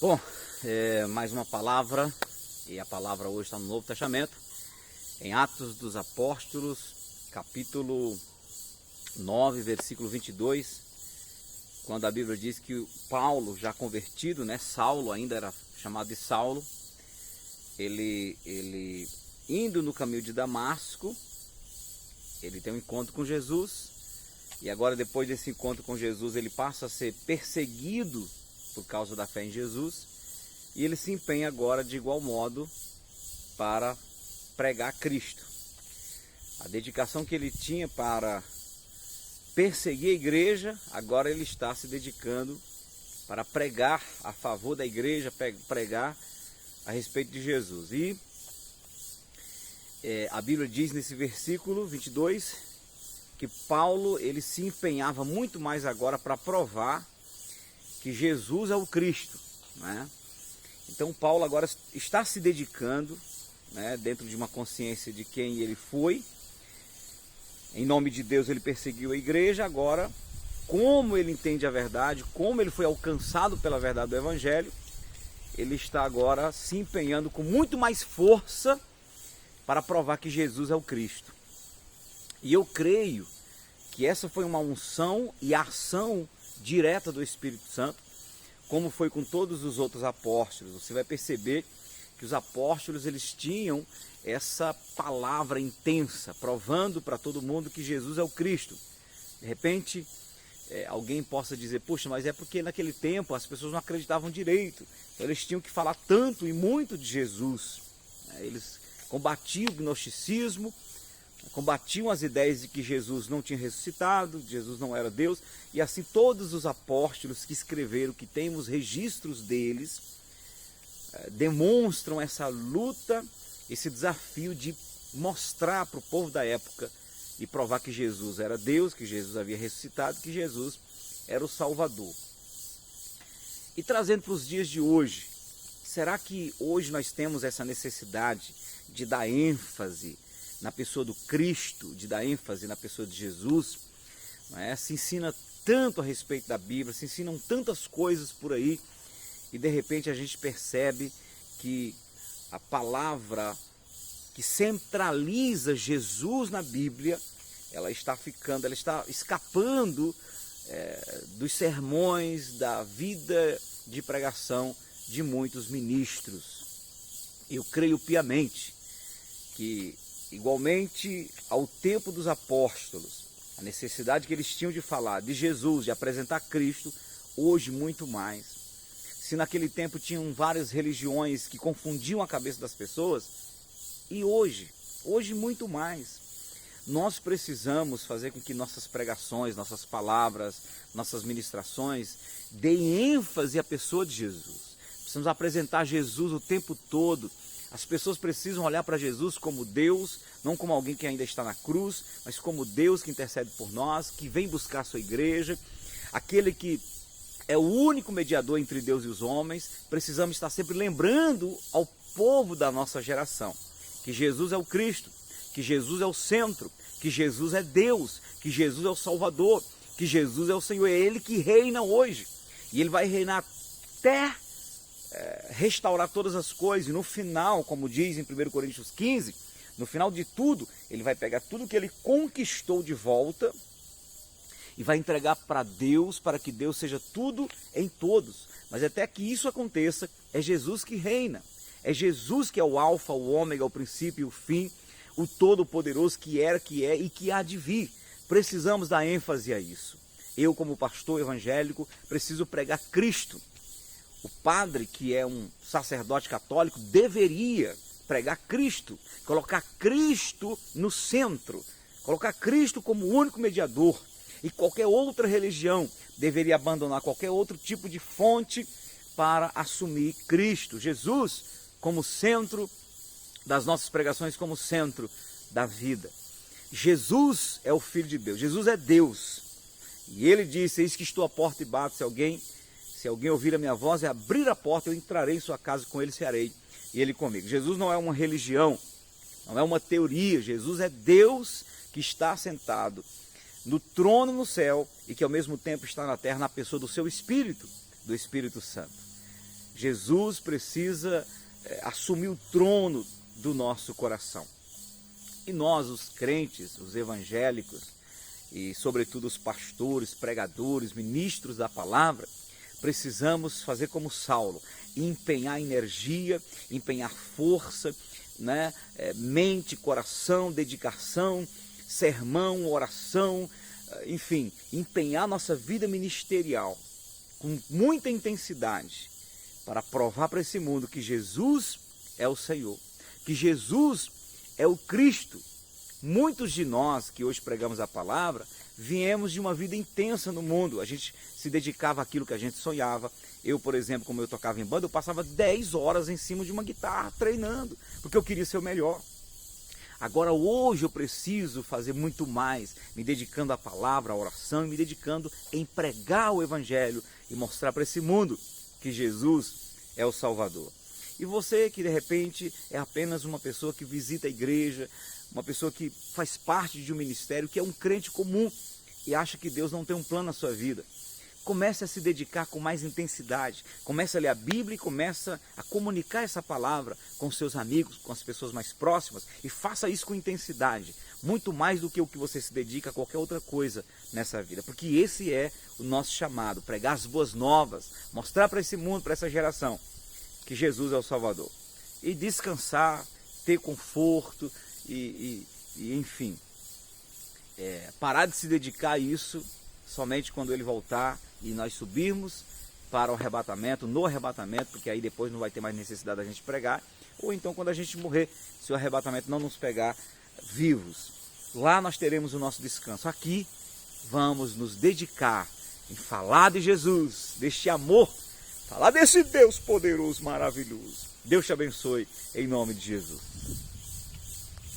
Bom, mais uma palavra, e a palavra hoje está no Novo Testamento, em Atos dos Apóstolos, capítulo 9, versículo 22, quando a Bíblia diz que Paulo, já convertido, Saulo, ainda era chamado de Saulo, ele indo no caminho de Damasco, ele tem um encontro com Jesus, e agora depois desse encontro com Jesus, ele passa a ser perseguido por causa da fé em Jesus, e ele se empenha agora de igual modo para pregar Cristo. A dedicação que ele tinha para perseguir a igreja, agora ele está se dedicando para pregar a favor da igreja, pregar a respeito de Jesus. E a Bíblia diz nesse versículo 22 que Paulo ele se empenhava muito mais agora para provar que Jesus é o Cristo, né? Então Paulo agora está se dedicando, dentro de uma consciência de quem ele foi. Em nome de Deus ele perseguiu a igreja, agora como ele entende a verdade, como ele foi alcançado pela verdade do Evangelho, ele está agora se empenhando com muito mais força para provar que Jesus é o Cristo. E eu creio que essa foi uma unção e ação direta do Espírito Santo, como foi com todos os outros apóstolos. Você vai perceber que os apóstolos eles tinham essa palavra intensa, provando para todo mundo que Jesus é o Cristo. De repente, alguém possa dizer, poxa, mas é porque naquele tempo as pessoas não acreditavam direito, então eles tinham que falar tanto e muito de Jesus. Eles combatiam o gnosticismo, combatiam as ideias de que Jesus não tinha ressuscitado, Jesus não era Deus, e assim todos os apóstolos que escreveram, que temos registros deles, demonstram essa luta, esse desafio de mostrar para o povo da época e provar que Jesus era Deus, que Jesus havia ressuscitado, que Jesus era o Salvador. E trazendo para os dias de hoje, será que hoje nós temos essa necessidade de dar ênfase na pessoa do Cristo, de dar ênfase na pessoa de Jesus? Se ensina tanto a respeito da Bíblia, se ensinam tantas coisas por aí, e de repente a gente percebe que a palavra que centraliza Jesus na Bíblia, ela está escapando dos sermões, da vida de pregação de muitos ministros. Eu creio piamente que, igualmente ao tempo dos apóstolos, a necessidade que eles tinham de falar de Jesus, de apresentar Cristo, hoje muito mais. Se naquele tempo tinham várias religiões que confundiam a cabeça das pessoas, e hoje muito mais. Nós precisamos fazer com que nossas pregações, nossas palavras, nossas ministrações deem ênfase à pessoa de Jesus. Precisamos apresentar Jesus o tempo todo. As pessoas precisam olhar para Jesus como Deus, não como alguém que ainda está na cruz, mas como Deus que intercede por nós, que vem buscar a sua igreja, aquele que é o único mediador entre Deus e os homens. Precisamos estar sempre lembrando ao povo da nossa geração que Jesus é o Cristo, que Jesus é o centro, que Jesus é Deus, que Jesus é o Salvador, que Jesus é o Senhor, é Ele que reina hoje, e Ele vai reinar até restaurar todas as coisas, e no final, como diz em 1 Coríntios 15, no final de tudo, Ele vai pegar tudo que Ele conquistou de volta, e vai entregar para Deus, para que Deus seja tudo em todos. Mas até que isso aconteça, é Jesus que reina. É Jesus que é o alfa, o ômega, o princípio e o fim, o todo-poderoso que era, que é e que há de vir. Precisamos dar ênfase a isso. Eu, como pastor evangélico, preciso pregar Cristo. O padre, que é um sacerdote católico, deveria pregar Cristo, colocar Cristo no centro, colocar Cristo como o único mediador. E qualquer outra religião deveria abandonar qualquer outro tipo de fonte para assumir Cristo, Jesus, como centro das nossas pregações, como centro da vida. Jesus é o Filho de Deus, Jesus é Deus. E Ele disse, eis que estou à porta e bato, se alguém ouvir a minha voz e abrir a porta, eu entrarei em sua casa, com Ele cearei, e Ele comigo. Jesus não é uma religião, não é uma teoria, Jesus é Deus que está sentado no trono no céu e que ao mesmo tempo está na terra na pessoa do seu Espírito, do Espírito Santo. Jesus precisa assumir o trono do nosso coração. E nós, os crentes, os evangélicos, e sobretudo os pastores, pregadores, ministros da palavra, precisamos fazer como Saulo, empenhar energia, empenhar força, né? Mente, coração, dedicação, sermão, oração, enfim, empenhar nossa vida ministerial com muita intensidade para provar para esse mundo que Jesus é o Senhor, que Jesus é o Cristo. Muitos de nós que hoje pregamos a palavra, viemos de uma vida intensa no mundo. A gente se dedicava àquilo que a gente sonhava. Eu, por exemplo, como eu tocava em banda, eu passava 10 horas em cima de uma guitarra treinando, porque eu queria ser o melhor. Agora, hoje eu preciso fazer muito mais, me dedicando à palavra, à oração, e me dedicando em pregar o Evangelho e mostrar para esse mundo que Jesus é o Salvador. E você que de repente é apenas uma pessoa que visita a igreja, uma pessoa que faz parte de um ministério, que é um crente comum e acha que Deus não tem um plano na sua vida, comece a se dedicar com mais intensidade, comece a ler a Bíblia e comece a comunicar essa palavra com seus amigos, com as pessoas mais próximas, e faça isso com intensidade, muito mais do que o que você se dedica a qualquer outra coisa nessa vida, porque esse é o nosso chamado, pregar as boas novas, mostrar para esse mundo, para essa geração, que Jesus é o Salvador, e descansar, ter conforto e enfim, parar de se dedicar a isso somente quando ele voltar e nós subirmos para o arrebatamento, no arrebatamento, porque aí depois não vai ter mais necessidade da gente pregar, ou então quando a gente morrer, se o arrebatamento não nos pegar vivos, lá nós teremos o nosso descanso. Aqui vamos nos dedicar em falar de Jesus, deste amor, falar desse Deus poderoso, maravilhoso. Deus te abençoe em nome de Jesus.